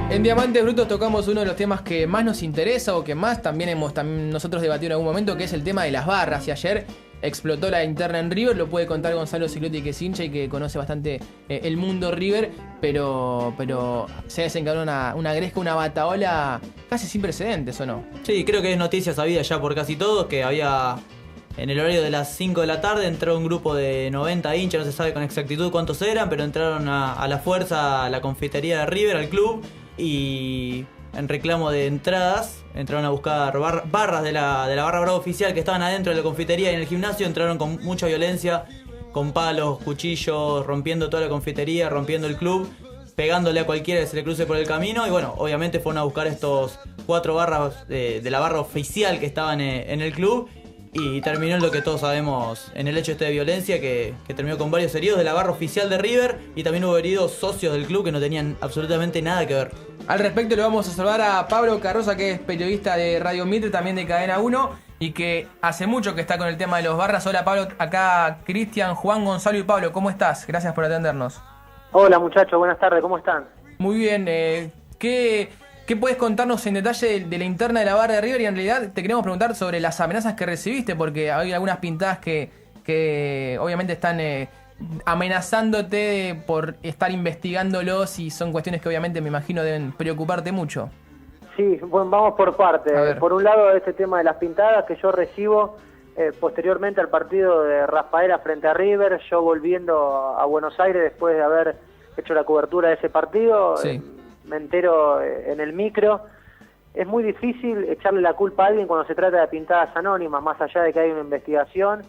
En Diamantes Brutos tocamos uno de los temas que más nos interesa o que más también hemos nosotros debatido en algún momento, que es el tema de las barras. Y ayer explotó la interna en River, lo puede contar Gonzalo Ciclotti, que es hincha y que conoce bastante el mundo River, pero se desencadenó una gresca, una bataola casi sin precedentes, ¿o no? Sí, creo que es noticia sabida ya por casi todos que había... En el horario de las 5 de la tarde entró un grupo de 90 hinchas, no se sabe con exactitud cuántos eran, pero entraron a la fuerza a la confitería de River, al club, y en reclamo de entradas entraron a buscar barras de la barra brava oficial que estaban adentro de la confitería y en el gimnasio. Entraron con mucha violencia, con palos, cuchillos, rompiendo toda la confitería, rompiendo el club, pegándole a cualquiera que se le cruce por el camino. Y bueno, obviamente fueron a buscar estos 4 barras de la barra oficial que estaban en el club. Y terminó en lo que todos sabemos, en el hecho de violencia que terminó con varios heridos de la barra oficial de River, y también hubo heridos socios del club que no tenían absolutamente nada que ver. Al respecto le vamos a saludar a Pablo Carroza, que es periodista de Radio Mitre, también de Cadena 1, y que hace mucho que está con el tema de los barras. Hola Pablo, acá Cristian, Juan, Gonzalo y Pablo, ¿cómo estás? Gracias por atendernos. Hola muchachos, buenas tardes, ¿cómo están? Muy bien, ¿qué puedes contarnos en detalle de la interna de la barra de River? Y en realidad te queremos preguntar sobre las amenazas que recibiste, porque hay algunas pintadas que obviamente están amenazándote por estar investigándolos, y son cuestiones que obviamente me imagino deben preocuparte mucho. Sí, bueno, vamos por partes. Por un lado, este tema de las pintadas que yo recibo posteriormente al partido de Rafaela frente a River, yo volviendo a Buenos Aires después de haber hecho la cobertura de ese partido. Sí. Me entero en el micro. Es muy difícil echarle la culpa a alguien cuando se trata de pintadas anónimas, más allá de que hay una investigación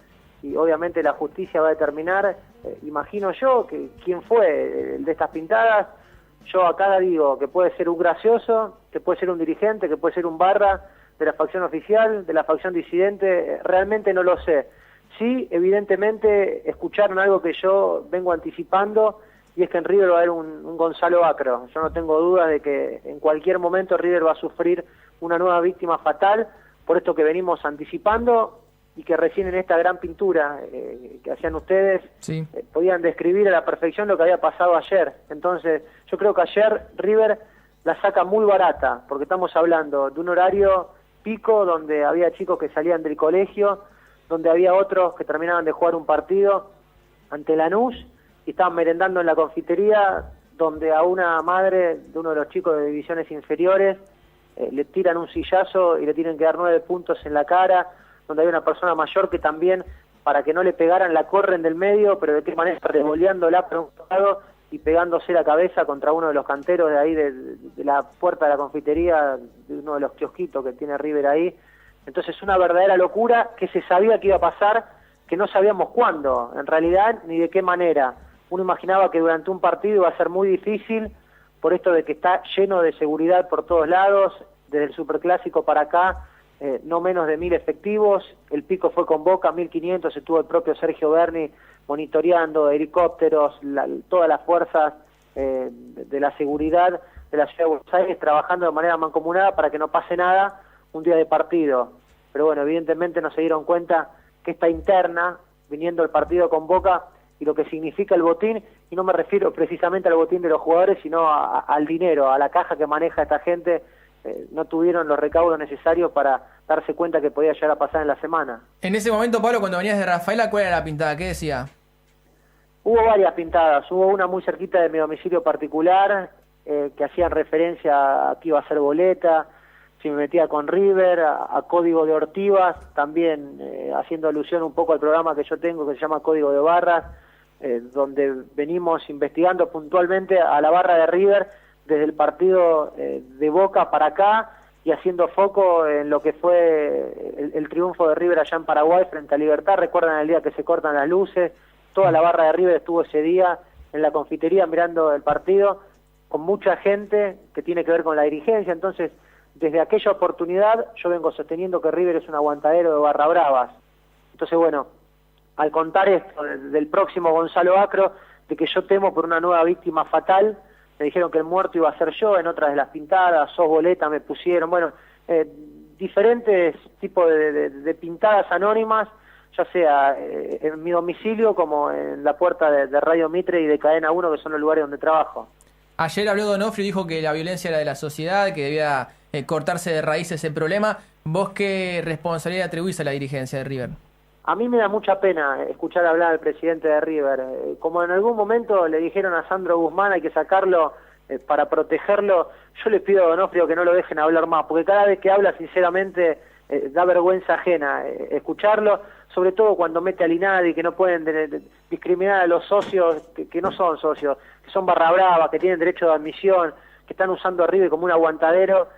y obviamente la justicia va a determinar, imagino yo, que quién fue el de estas pintadas. Yo acá digo que puede ser un gracioso, que puede ser un dirigente, que puede ser un barra de la facción oficial, de la facción disidente, realmente no lo sé. Sí, evidentemente escucharon algo que yo vengo anticipando, y es que en River va a haber un Gonzalo Acro. Yo no tengo dudas de que en cualquier momento River va a sufrir una nueva víctima fatal, por esto que venimos anticipando, y que recién en esta gran pintura que hacían ustedes, sí, podían describir a la perfección lo que había pasado ayer. Entonces, yo creo que ayer River la saca muy barata, porque estamos hablando de un horario pico donde había chicos que salían del colegio, donde había otros que terminaban de jugar un partido ante Lanús, y estaban merendando en la confitería, donde a una madre de uno de los chicos de divisiones inferiores le tiran un sillazo y le tienen que dar 9 puntos en la cara, donde hay una persona mayor que también, para que no le pegaran, la corren del medio, pero de qué manera, revoleándola por un lado y pegándose la cabeza contra uno de los canteros de ahí, de la puerta de la confitería, de uno de los kiosquitos que tiene River ahí. Entonces, una verdadera locura que se sabía que iba a pasar, que no sabíamos cuándo, en realidad, ni de qué manera. Uno imaginaba que durante un partido iba a ser muy difícil, por esto de que está lleno de seguridad por todos lados, desde el Superclásico para acá, no menos de 1000 efectivos, el pico fue con Boca, 1500, estuvo el propio Sergio Berni monitoreando, helicópteros, todas las fuerzas de la seguridad de la ciudad de Buenos Aires, trabajando de manera mancomunada para que no pase nada un día de partido. Pero bueno, evidentemente no se dieron cuenta que esta interna, viniendo el partido con Boca, y lo que significa el botín, y no me refiero precisamente al botín de los jugadores, sino al dinero, a la caja que maneja esta gente, no tuvieron los recaudos necesarios para darse cuenta que podía llegar a pasar en la semana. En ese momento, Pablo, cuando venías de Rafaela, ¿cuál era la pintada? ¿Qué decía? Hubo varias pintadas, hubo una muy cerquita de mi domicilio particular, que hacían referencia a que iba a ser boleta, si me metía con River, a Código de Ortivas, también haciendo alusión un poco al programa que yo tengo que se llama Código de Barras, donde venimos investigando puntualmente a la barra de River desde el partido de Boca para acá, y haciendo foco en lo que fue el triunfo de River allá en Paraguay frente a Libertad. Recuerdan el día que se cortan las luces, toda la barra de River estuvo ese día en la confitería mirando el partido, con mucha gente que tiene que ver con la dirigencia. Entonces, desde aquella oportunidad yo vengo sosteniendo que River es un aguantadero de barra bravas. Entonces, bueno, al contar esto del próximo Gonzalo Acro, de que yo temo por una nueva víctima fatal, me dijeron que el muerto iba a ser yo, en otras de las pintadas, sos boleta, me pusieron, bueno, diferentes tipos de pintadas anónimas, ya sea en mi domicilio como en la puerta de Radio Mitre y de Cadena 1, que son los lugares donde trabajo. Ayer habló Donofrio y dijo que la violencia era de la sociedad, que debía cortarse de raíz ese problema. ¿Vos qué responsabilidad atribuís a la dirigencia de River? A mí me da mucha pena escuchar hablar al presidente de River. Como en algún momento le dijeron a Sandro Guzmán hay que sacarlo para protegerlo, yo les pido a Donofrio que no lo dejen hablar más, porque cada vez que habla sinceramente da vergüenza ajena escucharlo, sobre todo cuando mete al INADI, que no pueden discriminar a los socios que no son socios, que son barra brava, que tienen derecho de admisión, que están usando a River como un aguantadero,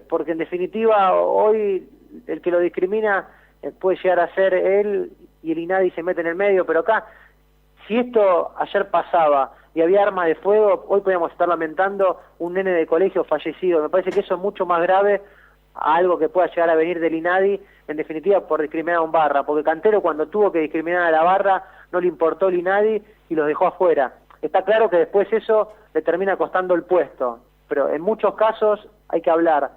porque en definitiva hoy el que lo discrimina puede llegar a ser él y el INADI se mete en el medio, pero acá, si esto ayer pasaba y había armas de fuego, hoy podríamos estar lamentando un nene de colegio fallecido. Me parece que eso es mucho más grave a algo que pueda llegar a venir del INADI, en definitiva por discriminar a un barra, porque Cantero cuando tuvo que discriminar a la barra no le importó el INADI y los dejó afuera. Está claro que después eso le termina costando el puesto, pero en muchos casos hay que hablar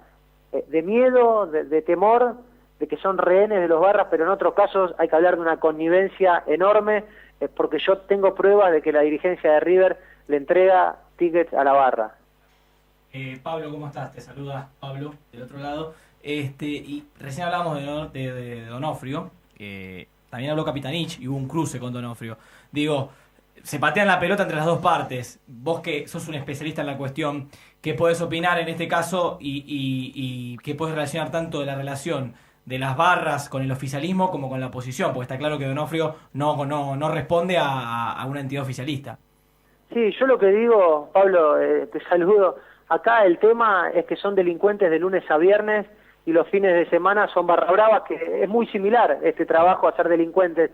de miedo, de temor, de que son rehenes de los barras, pero en otros casos hay que hablar de una connivencia enorme, porque yo tengo pruebas de que la dirigencia de River le entrega tickets a la barra. Pablo, ¿cómo estás? Te saluda Pablo, del otro lado. Y recién hablamos de Donofrio, también habló Capitanich y hubo un cruce con Donofrio. Digo, se patean la pelota entre las dos partes. Vos que sos un especialista en la cuestión, ¿qué podés opinar en este caso y qué podés relacionar tanto de la relación de las barras con el oficialismo como con la oposición? Porque está claro que Donofrio no responde a una entidad oficialista. Sí, yo lo que digo, Pablo, te saludo. Acá el tema es que son delincuentes de lunes a viernes y los fines de semana son barra bravas, que es muy similar este trabajo a ser delincuentes.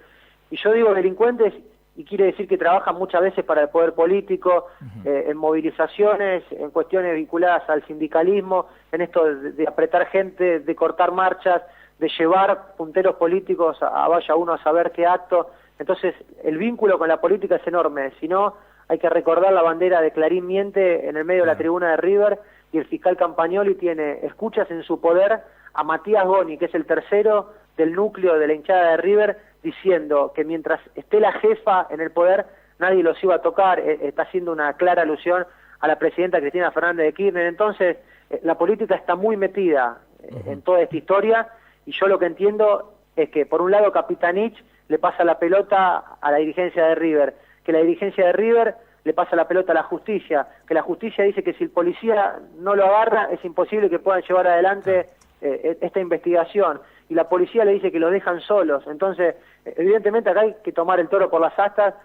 Y yo digo delincuentes y quiere decir que trabajan muchas veces para el poder político, en movilizaciones, en cuestiones vinculadas al sindicalismo, en esto de apretar gente, de cortar marchas, de llevar punteros políticos a vaya uno a saber qué acto. Entonces el vínculo con la política es enorme, si no hay que recordar la bandera de Clarín Miente en el medio de la tribuna de River, y el fiscal Campagnoli tiene escuchas en su poder a Matías Goni, que es el tercero del núcleo de la hinchada de River, diciendo que mientras esté la jefa en el poder nadie los iba a tocar. Está haciendo una clara alusión a la presidenta Cristina Fernández de Kirchner. Entonces la política está muy metida en toda esta historia, y yo lo que entiendo es que por un lado Capitanich le pasa la pelota a la dirigencia de River, que la dirigencia de River le pasa la pelota a la justicia, que la justicia dice que si el policía no lo agarra es imposible que puedan llevar adelante esta investigación, y la policía le dice que lo dejan solos. Entonces evidentemente acá hay que tomar el toro por las astas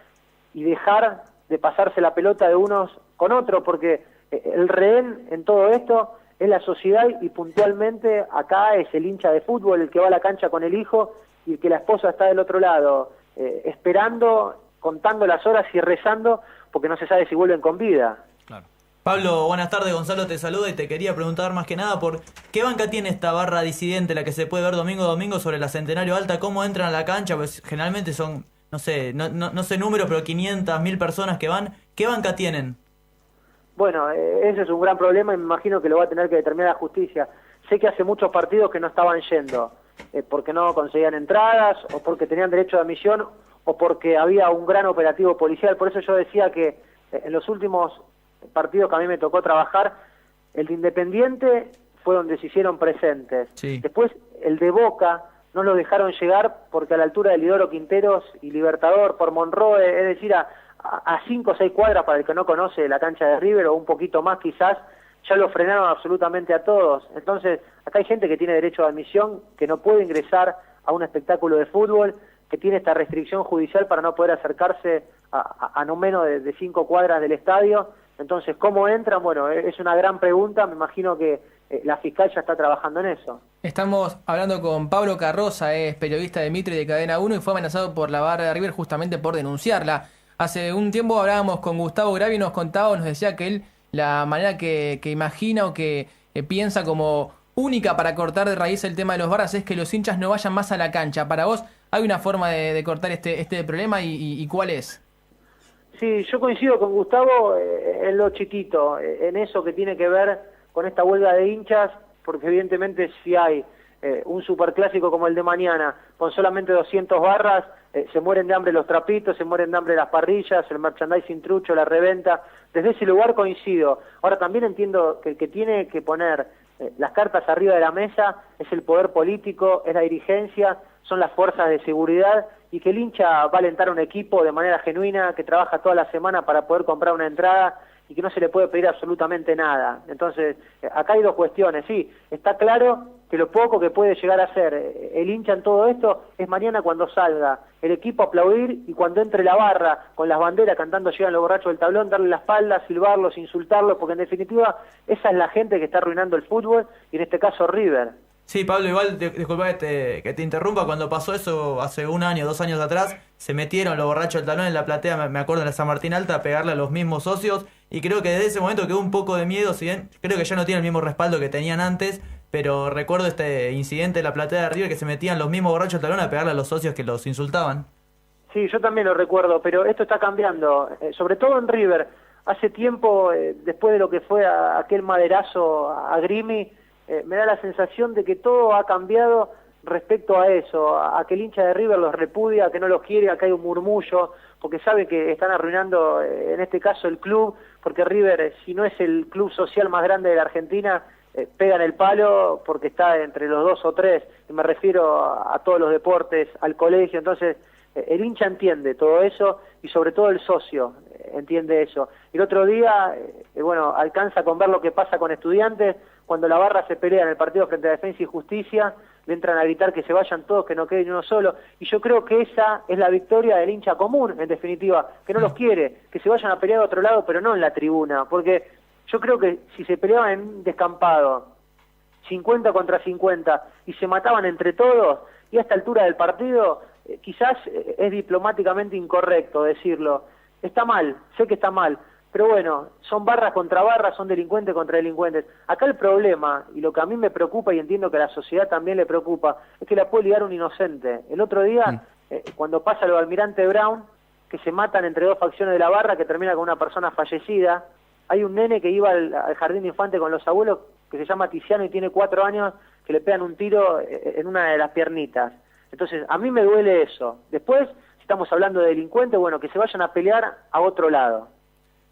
y dejar de pasarse la pelota de unos con otros, porque el rehén en todo esto es la sociedad, y puntualmente acá es el hincha de fútbol, el que va a la cancha con el hijo, y el que la esposa está del otro lado, esperando, contando las horas y rezando, porque no se sabe si vuelven con vida. Claro. Pablo, buenas tardes, Gonzalo te saluda y te quería preguntar más que nada por qué banca tiene esta barra disidente, la que se puede ver domingo a domingo sobre la Centenario Alta, cómo entran a la cancha, pues generalmente son, no sé números, pero 500, 1000 personas que van. ¿Qué banca tienen? Bueno, ese es un gran problema y me imagino que lo va a tener que determinar la justicia. Sé que hace muchos partidos que no estaban yendo, porque no conseguían entradas, o porque tenían derecho de admisión, o porque había un gran operativo policial. Por eso yo decía que en los últimos partidos que a mí me tocó trabajar, el de Independiente fue donde se hicieron presentes. Sí. Después el de Boca no lo dejaron llegar porque a la altura de Lidoro Quinteros y Libertador, por Monroe, es decir, a 5 o 6 cuadras, para el que no conoce la cancha de River, o un poquito más quizás, ya lo frenaron absolutamente a todos. Entonces acá hay gente que tiene derecho de admisión, que no puede ingresar a un espectáculo de fútbol, que tiene esta restricción judicial para no poder acercarse a no menos de 5 cuadras del estadio. Entonces, ¿cómo entran? Bueno, es una gran pregunta. Me imagino que la fiscal ya está trabajando en eso. Estamos hablando con Pablo Carroza, es periodista de Mitre de Cadena 1 y fue amenazado por la barra de River justamente por denunciarla. Hace un tiempo hablábamos con Gustavo Gravi y nos decía que él, la manera que imagina o que piensa como única para cortar de raíz el tema de los barras es que los hinchas no vayan más a la cancha. Para vos, ¿hay una forma de cortar este problema y cuál es? Sí, yo coincido con Gustavo en lo chiquito, en eso que tiene que ver con esta huelga de hinchas, porque evidentemente si hay un superclásico como el de mañana, con solamente 200 barras, se mueren de hambre los trapitos, se mueren de hambre las parrillas, el merchandising trucho, la reventa. Desde ese lugar coincido. Ahora también entiendo que el que tiene que poner las cartas arriba de la mesa es el poder político, es la dirigencia, son las fuerzas de seguridad, y que el hincha va a alentar a un equipo de manera genuina, que trabaja toda la semana para poder comprar una entrada y que no se le puede pedir absolutamente nada. Entonces, acá hay dos cuestiones. Sí, está claro que lo poco que puede llegar a ser el hincha en todo esto es mañana cuando salga el equipo a aplaudir, y cuando entre la barra con las banderas cantando "Llegan los borrachos del tablón", darle la espalda, silbarlos, insultarlos, porque en definitiva esa es la gente que está arruinando el fútbol, y en este caso River. Sí, Pablo, igual, disculpa que te interrumpa, cuando pasó eso hace 1 año, 2 años atrás, se metieron los borrachos del talón en la platea, me acuerdo, en la San Martín Alta, a pegarle a los mismos socios, y creo que desde ese momento quedó un poco de miedo, si bien creo que ya no tienen el mismo respaldo que tenían antes, pero recuerdo este incidente en la platea de River, que se metían los mismos borrachos del talón a pegarle a los socios que los insultaban. Sí, yo también lo recuerdo, pero esto está cambiando, sobre todo en River. Hace tiempo, después de lo que fue aquel maderazo a Grimi, me da la sensación de que todo ha cambiado respecto a eso, a que el hincha de River los repudia, a que no los quiere, a que hay un murmullo, porque sabe que están arruinando, en este caso, el club, porque River, si no es el club social más grande de la Argentina, pega en el palo porque está entre los 2 o 3, y me refiero a todos los deportes, al colegio. Entonces el hincha entiende todo eso, y sobre todo el socio entiende eso. Y el otro día, bueno, alcanza con ver lo que pasa con Estudiantes, cuando la barra se pelea en el partido frente a Defensa y Justicia, le entran a gritar que se vayan todos, que no quede ni uno solo, y yo creo que esa es la victoria del hincha común, en definitiva, que no los quiere, que se vayan a pelear a otro lado, pero no en la tribuna, porque yo creo que si se peleaban en un descampado, 50 contra 50, y se mataban entre todos, y a esta altura del partido, quizás es diplomáticamente incorrecto decirlo. Está mal, sé que está mal, pero bueno, son barras contra barras, son delincuentes contra delincuentes. Acá el problema, y lo que a mí me preocupa, y entiendo que a la sociedad también le preocupa, es que la puede ligar un inocente. El otro día, cuando pasa lo de Almirante Brown, que se matan entre 2 facciones de la barra, que termina con una persona fallecida, hay un nene que iba al jardín de infantes con los abuelos, que se llama Tiziano y tiene 4 años, que le pegan un tiro en una de las piernitas. Entonces, a mí me duele eso. Después, si estamos hablando de delincuentes, bueno, que se vayan a pelear a otro lado.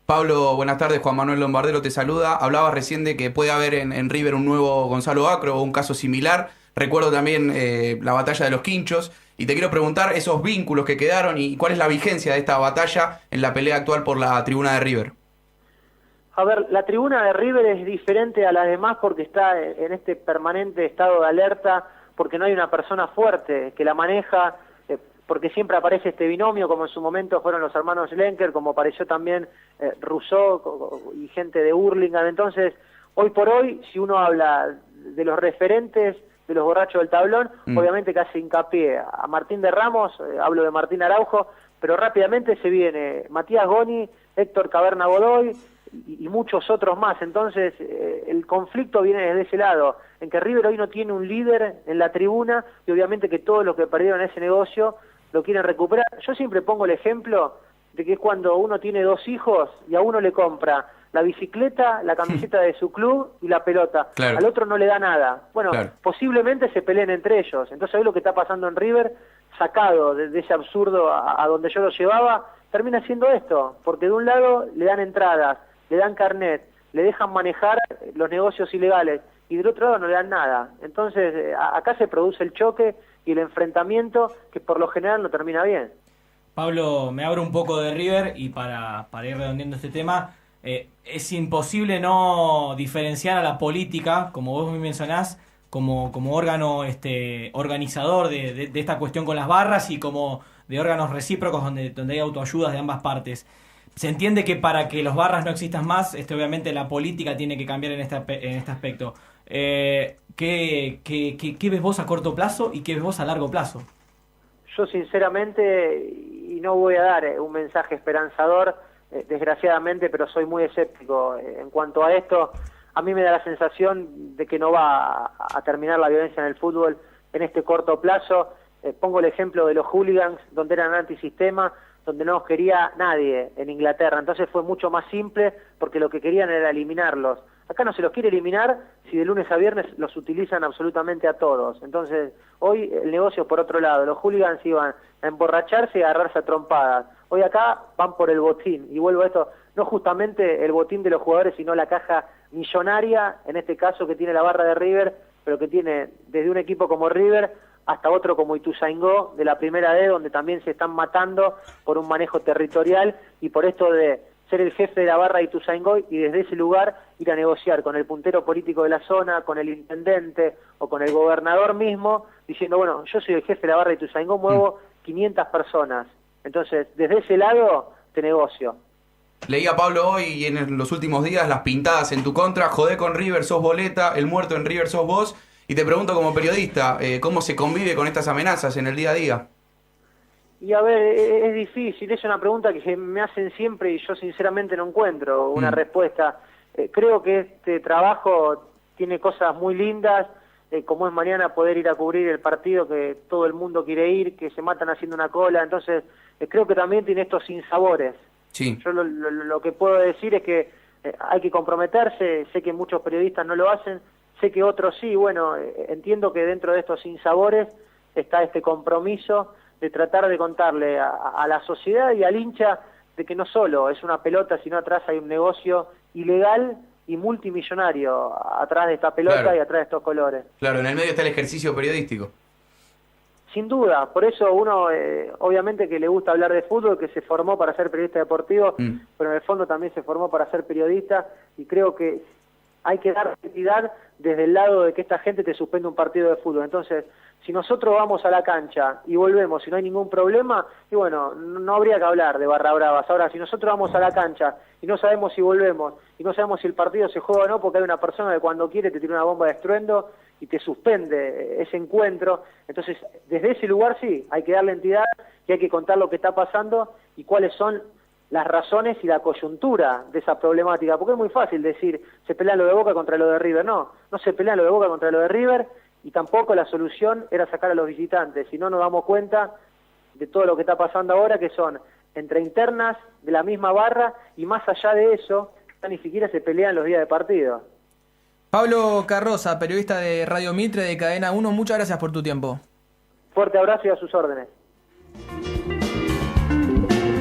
Pablo, buenas tardes, Juan Manuel Lombardero te saluda. Hablabas recién de que puede haber en River un nuevo Gonzalo Acro o un caso similar. Recuerdo también la batalla de los Quinchos, y te quiero preguntar esos vínculos que quedaron y cuál es la vigencia de esta batalla en la pelea actual por la tribuna de River. A ver, la tribuna de River es diferente a las demás porque está en este permanente estado de alerta, porque no hay una persona fuerte que la maneja, porque siempre aparece este binomio, como en su momento fueron los hermanos Lenker, como apareció también Rousseau y gente de Hurlingham. Entonces, hoy por hoy, si uno habla de los referentes de los borrachos del tablón, obviamente que hace hincapié a Martín de Ramos, hablo de Martín Araujo, pero rápidamente se viene Matías Goni, Héctor Caverna Godoy y muchos otros más. Entonces el conflicto viene desde ese lado, en que River hoy no tiene un líder en la tribuna, y obviamente que todos los que perdieron ese negocio lo quieren recuperar. Yo siempre pongo el ejemplo de que es cuando uno tiene 2 hijos y a uno le compra la bicicleta, la camiseta de su club y la pelota. Claro. Al otro no le da nada. Bueno, claro, posiblemente se peleen entre ellos. Entonces hoy lo que está pasando en River, sacado de ese absurdo a donde yo lo llevaba, termina siendo esto, porque de un lado le dan entradas, le dan carnet, le dejan manejar los negocios ilegales, y del otro lado no le dan nada. Entonces acá se produce el choque y el enfrentamiento, que por lo general no termina bien. Pablo, me abro un poco de River, y para ir redondeando este tema, es imposible no diferenciar a la política, como vos me mencionás, como órgano organizador de esta cuestión con las barras, y como de órganos recíprocos donde hay autoayudas de ambas partes. Se entiende que para que los barras no existan más, obviamente la política tiene que cambiar en este aspecto. ¿Qué ves vos a corto plazo y qué ves vos a largo plazo? Yo sinceramente, y no voy a dar un mensaje esperanzador, desgraciadamente, pero soy muy escéptico en cuanto a esto. A mí me da la sensación de que no va a terminar la violencia en el fútbol en este corto plazo. Pongo el ejemplo de los hooligans, donde eran antisistema, donde no los quería nadie en Inglaterra. Entonces fue mucho más simple, porque lo que querían era eliminarlos. Acá no se los quiere eliminar si de lunes a viernes los utilizan absolutamente a todos. Entonces, hoy el negocio es por otro lado. Los hooligans iban a emborracharse y a agarrarse a trompadas. Hoy acá van por el botín. Y vuelvo a esto, no justamente el botín de los jugadores, sino la caja millonaria, en este caso que tiene la barra de River, pero que tiene desde un equipo como River hasta otro como Ituzaingó de la primera D, donde también se están matando por un manejo territorial y por esto de ser el jefe de la barra de Ituzaingó y desde ese lugar ir a negociar con el puntero político de la zona, con el intendente o con el gobernador mismo, diciendo, bueno, yo soy el jefe de la barra de Ituzaingó, muevo 500 personas. Entonces, desde ese lado te negocio. Leía Pablo hoy y en los últimos días las pintadas en tu contra, jodé con River, sos boleta, el muerto en River sos vos, y te pregunto como periodista, ¿cómo se convive con estas amenazas en el día a día? Y a ver, es difícil, es una pregunta que me hacen siempre y yo sinceramente no encuentro una respuesta. Creo que este trabajo tiene cosas muy lindas, como es mañana poder ir a cubrir el partido que todo el mundo quiere ir, que se matan haciendo una cola, entonces creo que también tiene estos sinsabores. Sí. Yo lo que puedo decir es que hay que comprometerse, sé que muchos periodistas no lo hacen, sé que otros sí, bueno, entiendo que dentro de estos sinsabores está este compromiso de tratar de contarle a la sociedad y al hincha de que no solo es una pelota, sino atrás hay un negocio ilegal y multimillonario atrás de esta pelota, claro, y atrás de estos colores. Claro, en el medio está el ejercicio periodístico. Sin duda, por eso uno, obviamente que le gusta hablar de fútbol, que se formó para ser periodista deportivo, pero en el fondo también se formó para ser periodista, y creo que hay que dar identidad desde el lado de que esta gente te suspende un partido de fútbol. Entonces, si nosotros vamos a la cancha y volvemos y no hay ningún problema, y bueno, no habría que hablar de barra bravas. Ahora, si nosotros vamos a la cancha y no sabemos si volvemos, y no sabemos si el partido se juega o no, porque hay una persona que cuando quiere te tira una bomba de estruendo y te suspende ese encuentro, entonces desde ese lugar sí, hay que darle entidad y hay que contar lo que está pasando y cuáles son las razones y la coyuntura de esa problemática, porque es muy fácil decir, se pelean lo de Boca contra lo de River. No se pelean lo de Boca contra lo de River, y tampoco la solución era sacar a los visitantes, si no nos damos cuenta de todo lo que está pasando ahora, que son entre internas de la misma barra, y más allá de eso, ni siquiera se pelean los días de partido. Pablo Carroza, periodista de Radio Mitre de Cadena 1, muchas gracias por tu tiempo. Fuerte abrazo y a sus órdenes.